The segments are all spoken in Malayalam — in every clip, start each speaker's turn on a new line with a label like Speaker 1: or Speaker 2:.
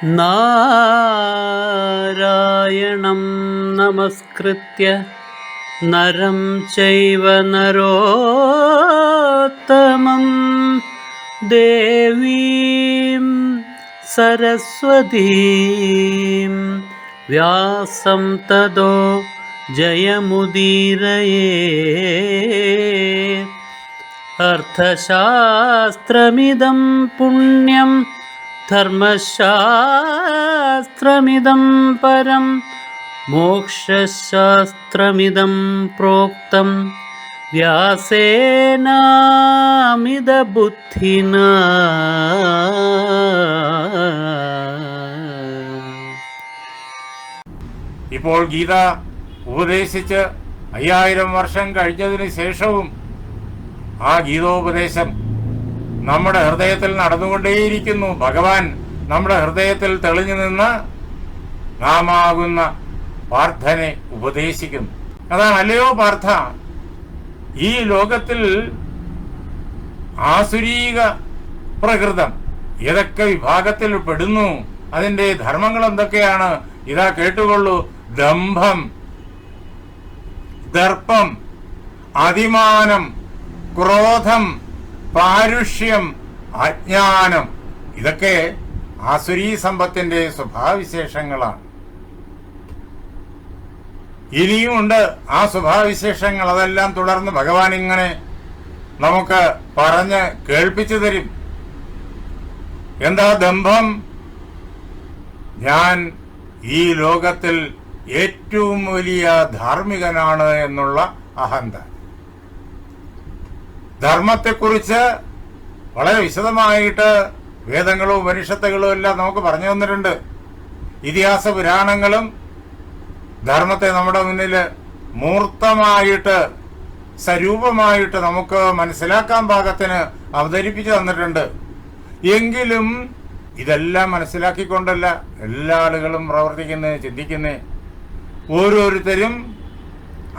Speaker 1: നാരായണം നമസ്കൃത്യ നരം ചൈവ നരോത്തമം ദേവീം സരസ്വതീം വ്യാസം തതോ ജയമുദീരയേ. അർത്ഥശാസ്ത്രമിദം പുണ്യം ധർമ്മശാസ്ത്രമിദം പരം മോക്ഷശാസ്ത്രമിദം പ്രോക്തം വ്യാസേനാമിത ബുദ്ധിനാ.
Speaker 2: ഇപ്പോൾ ഗീത ഉപദേശിച്ച് 5000 വർഷം കഴിഞ്ഞതിന് ശേഷവും ആ ഗീതോപദേശം നമ്മുടെ ഹൃദയത്തിൽ നടന്നുകൊണ്ടേയിരിക്കുന്നു. ഭഗവാൻ നമ്മുടെ ഹൃദയത്തിൽ തെളിഞ്ഞു നിന്ന് നാമാകുന്ന പാർത്ഥനെ ഉപദേശിക്കുന്നു. അതാണ്, അല്ലയോ പാർത്ഥ, ഈ ലോകത്തിൽ ആസുരീക പ്രകൃതം ഏതൊക്കെ വിഭാഗത്തിൽ പെടുന്നു, അതിന്റെ ധർമ്മങ്ങൾ എന്തൊക്കെയാണ്? ഇതാ കേട്ടുകൊള്ളൂ. ദംഭം, ദർപ്പം, അതിമാനം, ക്രോധം, പാരുഷ്യം, അജ്ഞാനം, ഇതൊക്കെ ആസുരീ സമ്പത്തിന്റെ സ്വഭാവവിശേഷങ്ങളാണ്. ഇനിയുമുണ്ട് ആ സ്വഭാവവിശേഷങ്ങൾ. അതെല്ലാം തുടർന്ന് ഭഗവാൻ ഇങ്ങനെ നമുക്ക് പറഞ്ഞ് കേൾപ്പിച്ചു തരും. എന്താ ദംഭം? ഞാൻ ഈ ലോകത്തിൽ ഏറ്റവും വലിയ ധാർമ്മികനാണ് എന്നുള്ള അഹന്ത. ധർമ്മത്തെക്കുറിച്ച് വളരെ വിശദമായിട്ട് വേദങ്ങളും ഉപനിഷത്തുകളും എല്ലാം നമുക്ക് പറഞ്ഞു തന്നിട്ടുണ്ട്. ഇതിഹാസ പുരാണങ്ങളും ധർമ്മത്തെ നമ്മുടെ മുന്നിൽ മൂർത്തമായിട്ട് സ്വരൂപമായിട്ട് നമുക്ക് മനസ്സിലാക്കാൻ പാകത്തിന് അവതരിപ്പിച്ചു തന്നിട്ടുണ്ട്. എങ്കിലും ഇതെല്ലാം മനസ്സിലാക്കിക്കൊണ്ടല്ല എല്ലാ ആളുകളും പ്രവർത്തിക്കുന്നത്, ചിന്തിക്കുന്നത്. ഓരോരുത്തരും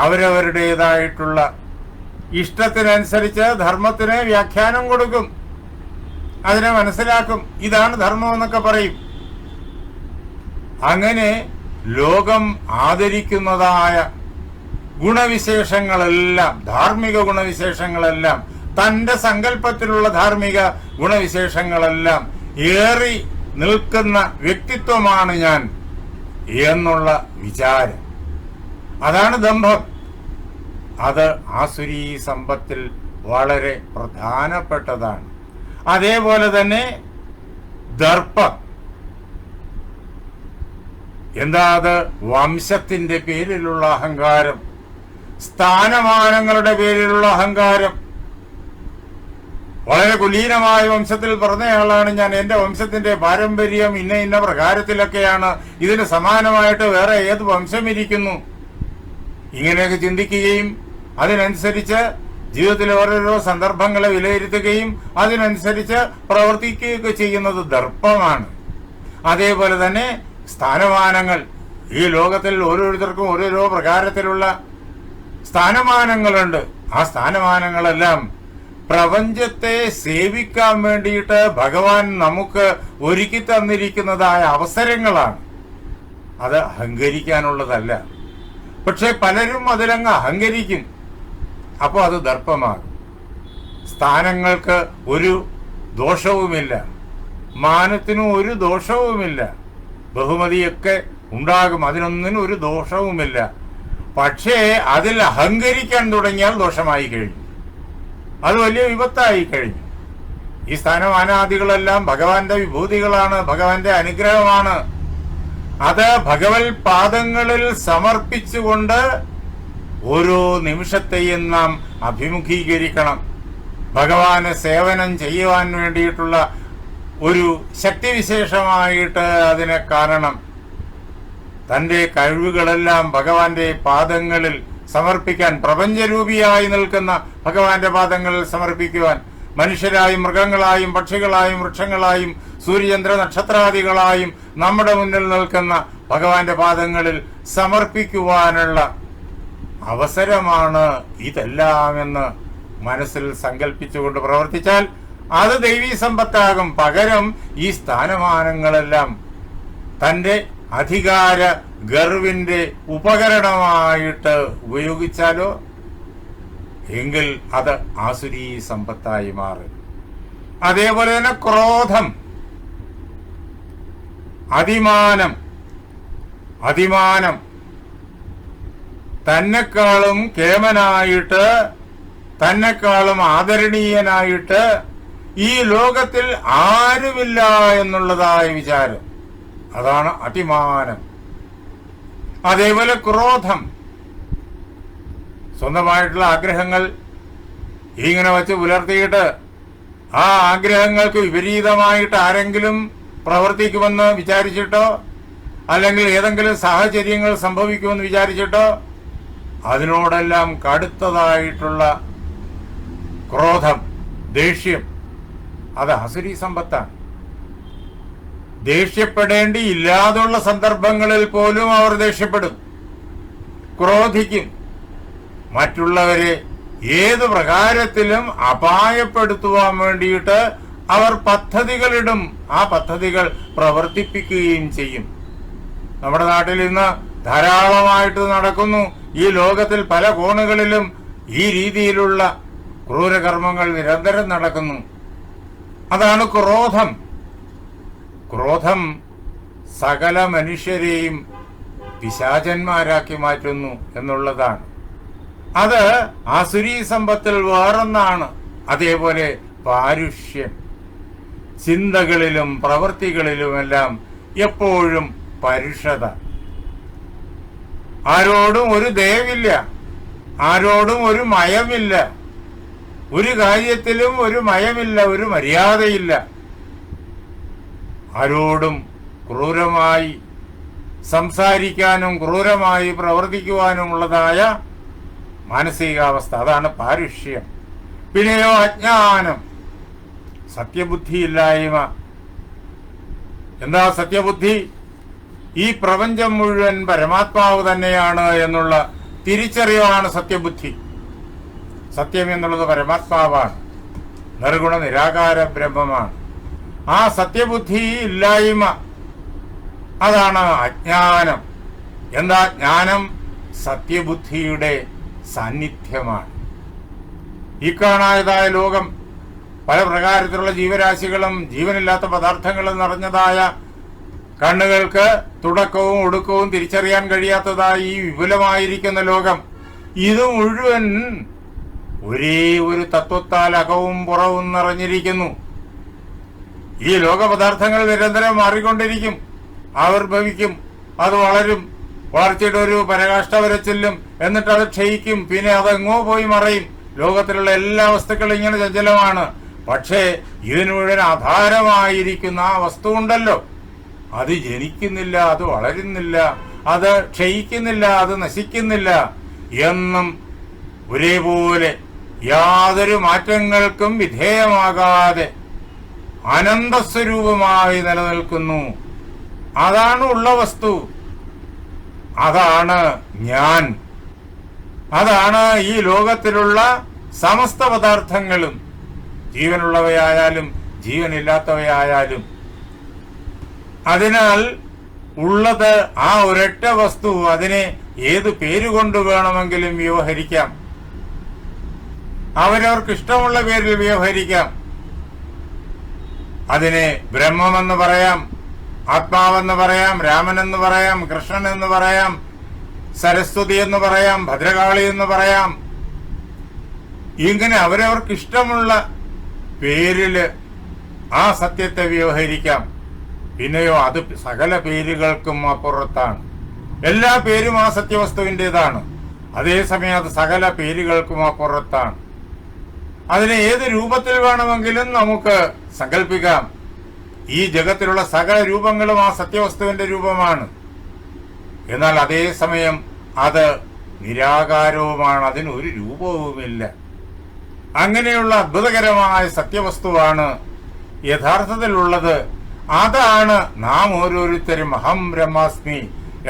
Speaker 2: അവരവരുടേതായിട്ടുള്ള ഇഷ്ടത്തിനനുസരിച്ച് ധർമ്മത്തിന് വ്യാഖ്യാനം കൊടുക്കും, അതിനെ മനസ്സിലാക്കും. ഇതാണ് ധർമ്മം എന്നൊക്കെ പറയും. അങ്ങനെ ലോകം ആദരിക്കുന്നതായ ഗുണവിശേഷങ്ങളെല്ലാം, ധാർമ്മിക ഗുണവിശേഷങ്ങളെല്ലാം, തന്റെ സങ്കല്പത്തിലുള്ള ധാർമ്മിക ഗുണവിശേഷങ്ങളെല്ലാം ഏറി നിൽക്കുന്ന വ്യക്തിത്വമാണ് ഞാൻ എന്നുള്ള വിചാരം, അതാണ് ദംഭം. അത് ആസുരീ സമ്പത്തിൽ വളരെ പ്രധാനപ്പെട്ടതാണ്. അതേപോലെ തന്നെ ദർപ്പം. എന്താ അത്? വംശത്തിന്റെ പേരിലുള്ള അഹങ്കാരം, സ്ഥാനമാനങ്ങളുടെ പേരിലുള്ള അഹങ്കാരം. വളരെ കുലീനമായ വംശത്തിൽ പറഞ്ഞയാളാണ് ഞാൻ, എന്റെ വംശത്തിന്റെ പാരമ്പര്യം ഇന്ന ഇന്ന പ്രകാരത്തിലൊക്കെയാണ്, ഇതിന് സമാനമായിട്ട് വേറെ ഏത് വംശം ഇരിക്കുന്നു? ഇങ്ങനെയൊക്കെ ചിന്തിക്കുകയും അതിനനുസരിച്ച് ജീവിതത്തിലെ ഓരോരോ സന്ദർഭങ്ങളെ വിലയിരുത്തുകയും അതിനനുസരിച്ച് പ്രവർത്തിക്കുകയൊക്കെ ചെയ്യുന്നത് ദർപ്പമാണ്. അതേപോലെ തന്നെ സ്ഥാനമാനങ്ങൾ. ഈ ലോകത്തിൽ ഓരോരുത്തർക്കും ഓരോരോ പ്രകാരത്തിലുള്ള സ്ഥാനമാനങ്ങളുണ്ട്. ആ സ്ഥാനമാനങ്ങളെല്ലാം പ്രപഞ്ചത്തെ സേവിക്കാൻ വേണ്ടിയിട്ട് ഭഗവാൻ നമുക്ക് ഒരുക്കി തന്നിരിക്കുന്നതായ അവസരങ്ങളാണ്. അത് അഹങ്കരിക്കാനുള്ളതല്ല. പക്ഷെ പലരും അതിലങ്ങ് അഹങ്കരിക്കും. അപ്പോൾ അത് ദർപ്പമാകും. സ്ഥാനങ്ങൾക്ക് ഒരു ദോഷവുമില്ല, മാനത്തിനും ഒരു ദോഷവുമില്ല, ബഹുമതിയൊക്കെ ഉണ്ടാകും, അതിനൊന്നിനും ഒരു ദോഷവുമില്ല. പക്ഷേ അതിൽ അഹങ്കരിക്കാൻ തുടങ്ങിയാൽ ദോഷമായി കഴിഞ്ഞു, അത് വലിയ വിപത്തായി കഴിഞ്ഞു. ഈ സ്ഥാനമാനാദികളെല്ലാം ഭഗവാന്റെ വിഭൂതികളാണ്, ഭഗവാന്റെ അനുഗ്രഹമാണ്. അത് ഭഗവത് പാദങ്ങളിൽ സമർപ്പിച്ചുകൊണ്ട് ഓരോ നിമിഷത്തെയും നാം അഭിമുഖീകരിക്കണം. ഭഗവാന് സേവനം ചെയ്യുവാൻ വേണ്ടിയിട്ടുള്ള ഒരു ശക്തിവിശേഷമായിട്ട് അതിനെ കാണണം. തന്റെ കഴിവുകളെല്ലാം ഭഗവാന്റെ പാദങ്ങളിൽ സമർപ്പിക്കാൻ, പ്രപഞ്ചരൂപിയായി നിൽക്കുന്ന ഭഗവാന്റെ പാദങ്ങളിൽ സമർപ്പിക്കുവാൻ, മനുഷ്യരായും മൃഗങ്ങളായും പക്ഷികളായും വൃക്ഷങ്ങളായും സൂര്യചന്ദ്ര നക്ഷത്രാദികളായും നമ്മുടെ മുന്നിൽ നിൽക്കുന്ന ഭഗവാന്റെ പാദങ്ങളിൽ സമർപ്പിക്കുവാനുള്ള അവസരമാണ് ഇതെല്ലാം എന്ന് മനസ്സിൽ സങ്കല്പിച്ചുകൊണ്ട് പ്രവർത്തിച്ചാൽ അത് ദൈവീ സമ്പത്താകും. പകരം ഈ സ്ഥാനമാനങ്ങളെല്ലാം തന്റെ അധികാര ഗർവിന്റെ ഉപകരണമായിട്ട് ഉപയോഗിച്ചാലോ എങ്കിൽ അത് ആസുരീ സമ്പത്തായി മാറും. അതേപോലെ തന്നെ ക്രോധം, അധിമാനം തന്നെക്കാളും കേമനായിട്ട്, തന്നെക്കാളും ആദരണീയനായിട്ട് ഈ ലോകത്തിൽ ആരുമില്ല എന്നുള്ളതായ വിചാരം, അതാണ് അധിമാനം. അതേപോലെ ക്രോധം, സ്വന്തമായിട്ടുള്ള ആഗ്രഹങ്ങൾ ഇങ്ങനെ വച്ച് പുലർത്തിയിട്ട് ആ ആഗ്രഹങ്ങൾക്ക് വിപരീതമായിട്ട് ആരെങ്കിലും പ്രവർത്തിക്കുമെന്ന് വിചാരിച്ചിട്ടോ അല്ലെങ്കിൽ ഏതെങ്കിലും സാഹചര്യങ്ങൾ സംഭവിക്കുമെന്ന് വിചാരിച്ചിട്ടോ അതിനോടെല്ലാം കടുത്തതായിട്ടുള്ള ക്രോധം, ദേഷ്യം, അത് ആസുരീ സമ്പത്താണ്. ദേഷ്യപ്പെടേണ്ടി ഇല്ലാതുള്ള സന്ദർഭങ്ങളിൽ പോലും അവർ ദേഷ്യപ്പെടും, ക്രോധിക്കും. മറ്റുള്ളവരെ ഏത് പ്രകാരത്തിലും അപായപ്പെടുത്തുവാൻ വേണ്ടിയിട്ട് അവർ പദ്ധതികളിടും, ആ പദ്ധതികൾ പ്രവർത്തിപ്പിക്കുകയും ചെയ്യും. നമ്മുടെ നാട്ടിൽ ഇന്ന് ധാരാളമായിട്ട് നടക്കുന്നു. ഈ ലോകത്തിൽ പല കോണുകളിലും ഈ രീതിയിലുള്ള ക്രൂരകർമ്മങ്ങൾ നിരന്തരം നടക്കുന്നു. അതാണ് ക്രോധം. ക്രോധം സകല മനുഷ്യരെയും പിശാചന്മാരാക്കി മാറ്റുന്നു എന്നുള്ളതാണ്. അത് ആസുരീ സമ്പത്തിൽ വേറൊന്നാണ്. അതേപോലെ പാരുഷ്യം, ചിന്തകളിലും പ്രവൃത്തികളിലുമെല്ലാം എപ്പോഴും പരുഷത, ആരോടും ഒരു ദയവില്ല, ആരോടും ഒരു മയമില്ല, ഒരു കാര്യത്തിലും ഒരു മയമില്ല, ഒരു മര്യാദയില്ല, ആരോടും ക്രൂരമായി സംസാരിക്കാനും ക്രൂരമായി പ്രവർത്തിക്കുവാനുമുള്ളതായ മാനസികാവസ്ഥ, അതാണ് പാരുഷ്യം. പിന്നെയോ അജ്ഞാനം, സത്യബുദ്ധിയില്ലായ്മ. എന്താ സത്യബുദ്ധി? ഈ പ്രപഞ്ചം മുഴുവൻ പരമാത്മാവ് തന്നെയാണ് എന്നുള്ള തിരിച്ചറിവാണ് സത്യബുദ്ധി. സത്യം എന്നുള്ളത് പരമാത്മാവാണ്, നിർഗുണ നിരാകാര ബ്രഹ്മമാണ്. ആ സത്യബുദ്ധി ഇല്ലായ്മ, അതാണ് അജ്ഞാനം. എന്താ ജ്ഞാനം? സത്യബുദ്ധിയുടെ സാന്നിധ്യമാണ്. ഈ കാണായതായ ലോകം പല പ്രകാരത്തിലുള്ള ജീവരാശികളും ജീവനില്ലാത്ത പദാർത്ഥങ്ങളും നിറഞ്ഞതായ, കണ്ണുകൾക്ക് തുടക്കവും ഒടുക്കവും തിരിച്ചറിയാൻ കഴിയാത്തതായി ഈ വിപുലമായിരിക്കുന്ന ലോകം, ഇത് മുഴുവൻ ഒരേ ഒരു തത്വത്താൽ അകവും പുറവും നിറഞ്ഞിരിക്കുന്നു. ഈ ലോകപദാർത്ഥങ്ങൾ നിരന്തരം മാറിക്കൊണ്ടിരിക്കും, ആവിർഭവിക്കും, അത് വളരും, വളർച്ചയുടെ ഒരു പരാകാഷ്ഠ വരെ ചെല്ലും, എന്നിട്ട് അത് ക്ഷയിക്കും, പിന്നെ അതെങ്ങോ പോയി മറയും. ലോകത്തിലുള്ള എല്ലാ വസ്തുക്കളും ഇങ്ങനെ ചഞ്ചലമാണ്. പക്ഷേ ഇതിനു മുഴുവൻ ആധാരമായിരിക്കുന്ന ആ വസ്തു ഉണ്ടല്ലോ, അത് ജനിക്കുന്നില്ല, അത് വളരുന്നില്ല, അത് ക്ഷയിക്കുന്നില്ല, അത് നശിക്കുന്നില്ല, എന്നും ഒരേപോലെ യാതൊരു മാറ്റങ്ങൾക്കും വിധേയമാകാതെ അനന്തസ്വരൂപമായി നിലനിൽക്കുന്നു. അതാണ് ഉള്ള വസ്തു, അതാണ് ഞാൻ. അതാണ് ഈ ലോകത്തിലുള്ള സമസ്ത പദാർത്ഥങ്ങളും, ജീവനുള്ളവയായാലും ജീവനില്ലാത്തവയായാലും. അതിനാൽ ഉള്ളത് ആ ഒരൊറ്റ വസ്തു. അതിനെ ഏത് പേരുകൊണ്ട് വേണമെങ്കിലും വ്യവഹരിക്കാം, അവരവർക്ക് ഇഷ്ടമുള്ള പേരിൽ വ്യവഹരിക്കാം. അതിനെ ബ്രഹ്മമെന്ന് പറയാം, ആത്മാവെന്ന് പറയാം, രാമനെന്ന് പറയാം, കൃഷ്ണൻ എന്ന് പറയാം, സരസ്വതി എന്ന് പറയാം, ഭദ്രകാളി എന്ന് പറയാം. ഇങ്ങനെ അവരവർക്ക് ഇഷ്ടമുള്ള പേരില് ആ സത്യത്തെ വ്യവഹരിക്കാം. പിന്നെയോ അത് സകല പേരുകൾക്കും അപ്പുറത്താണ്. എല്ലാ പേരും ആ സത്യവസ്തുവിൻ്റെതാണ്, അതേസമയം അത് സകല പേരുകൾക്കും അപ്പുറത്താണ്. അതിനെ ഏത് രൂപത്തിൽ വേണമെങ്കിലും നമുക്ക് സങ്കല്പിക്കാം. ഈ ജഗത്തിലുള്ള സകല രൂപങ്ങളും ആ സത്യവസ്തുവിന്റെ രൂപമാണ്. എന്നാൽ അതേസമയം അത് നിരാകാരവുമാണ്, അതിനൊരു രൂപവുമില്ല. അങ്ങനെയുള്ള അത്ഭുതകരമായ സത്യവസ്തുവാണ് യഥാർത്ഥത്തിലുള്ളത്. അതാണ് നാം ഓരോരുത്തരും അഹം ബ്രഹ്മാസ്മി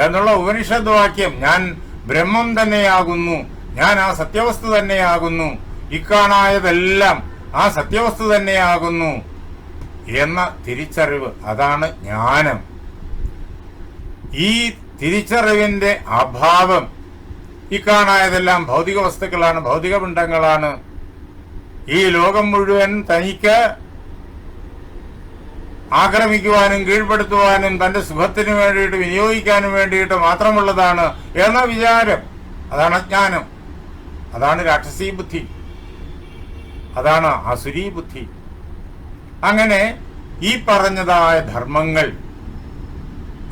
Speaker 2: എന്നുള്ള ഉപനിഷദ് വാക്യം. ഞാൻ ബ്രഹ്മം തന്നെയാകുന്നു, ഞാൻ ആ സത്യവസ്തു തന്നെയാകുന്നു, ഇക്കാണായതെല്ലാം ആ സത്യവസ്തു തന്നെയാകുന്നു എന്ന തിരിച്ചറിവ്, അതാണ് ജ്ഞാനം. ഈ തിരിച്ചറിവിന്റെ അഭാവം, ഇക്കാണായതെല്ലാം ഭൗതിക വസ്തുക്കളാണ്, ഭൗതിക പിണ്ഡങ്ങളാണ്. ഈ ലോകം മുഴുവൻ തനിക്ക് ആക്രമിക്കുവാനും കീഴ്പ്പെടുത്തുവാനും തന്റെ സുഖത്തിന് വേണ്ടിയിട്ട് വിനിയോഗിക്കാനും വേണ്ടിയിട്ട് മാത്രമുള്ളതാണ് എന്ന വിചാരം, അതാണ് അജ്ഞാനം, അതാണ് രാക്ഷസീ ബുദ്ധി, അതാണ് അസുരീ ബുദ്ധി. അങ്ങനെ ഈ പറഞ്ഞതായ ധർമ്മങ്ങൾ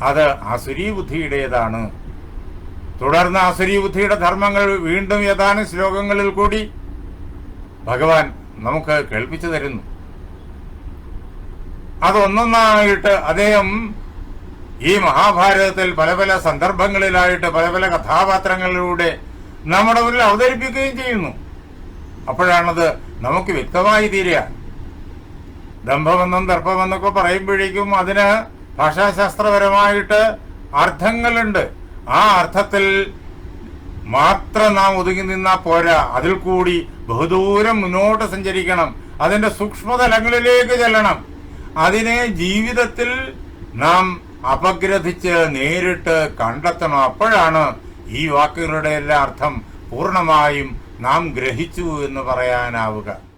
Speaker 2: അത് അസുരീ ബുദ്ധിയുടേതാണ്. തുടർന്ന് അസുരീ ബുദ്ധിയുടെ ധർമ്മങ്ങൾ വീണ്ടും ഏതാനും ശ്ലോകങ്ങളിൽ കൂടി ഭഗവാൻ നമുക്ക് കേൾപ്പിച്ചു തരുന്നു. അതൊന്നൊന്നായിട്ട് അദ്ദേഹം ഈ മഹാഭാരതത്തിൽ പല പല സന്ദർഭങ്ങളിലായിട്ട് പല പല കഥാപാത്രങ്ങളിലൂടെ നമ്മുടെ മുന്നിൽ അവതരിപ്പിക്കുകയും ചെയ്യുന്നു. അപ്പോഴാണത് നമുക്ക് വ്യക്തമായി തീരുക. ദമ്പമെന്നും ദർപ്പമെന്നൊക്കെ പറയുമ്പോഴേക്കും അതിന് ഭാഷാശാസ്ത്രപരമായിട്ട് അർത്ഥങ്ങളുണ്ട്. ആ അർത്ഥത്തിൽ മാത്രം നാം ഒതുങ്ങി നിന്നാ പോരാ, അതിൽ കൂടി ബഹുദൂരം മുന്നോട്ട് സഞ്ചരിക്കണം, അതിന്റെ സൂക്ഷ്മതലങ്ങളിലേക്ക് ചെല്ലണം. അതിനെ ജീവിതത്തിൽ നാം അപഗ്രഥിച്ച് നേരിട്ട് കണ്ടെത്തണം. അപ്പോഴാണ് ഈ വാക്കുകളുടെ എല്ലാ അർത്ഥം പൂർണ്ണമായും നാം ഗ്രഹിച്ചു എന്ന് പറയാനാവുക.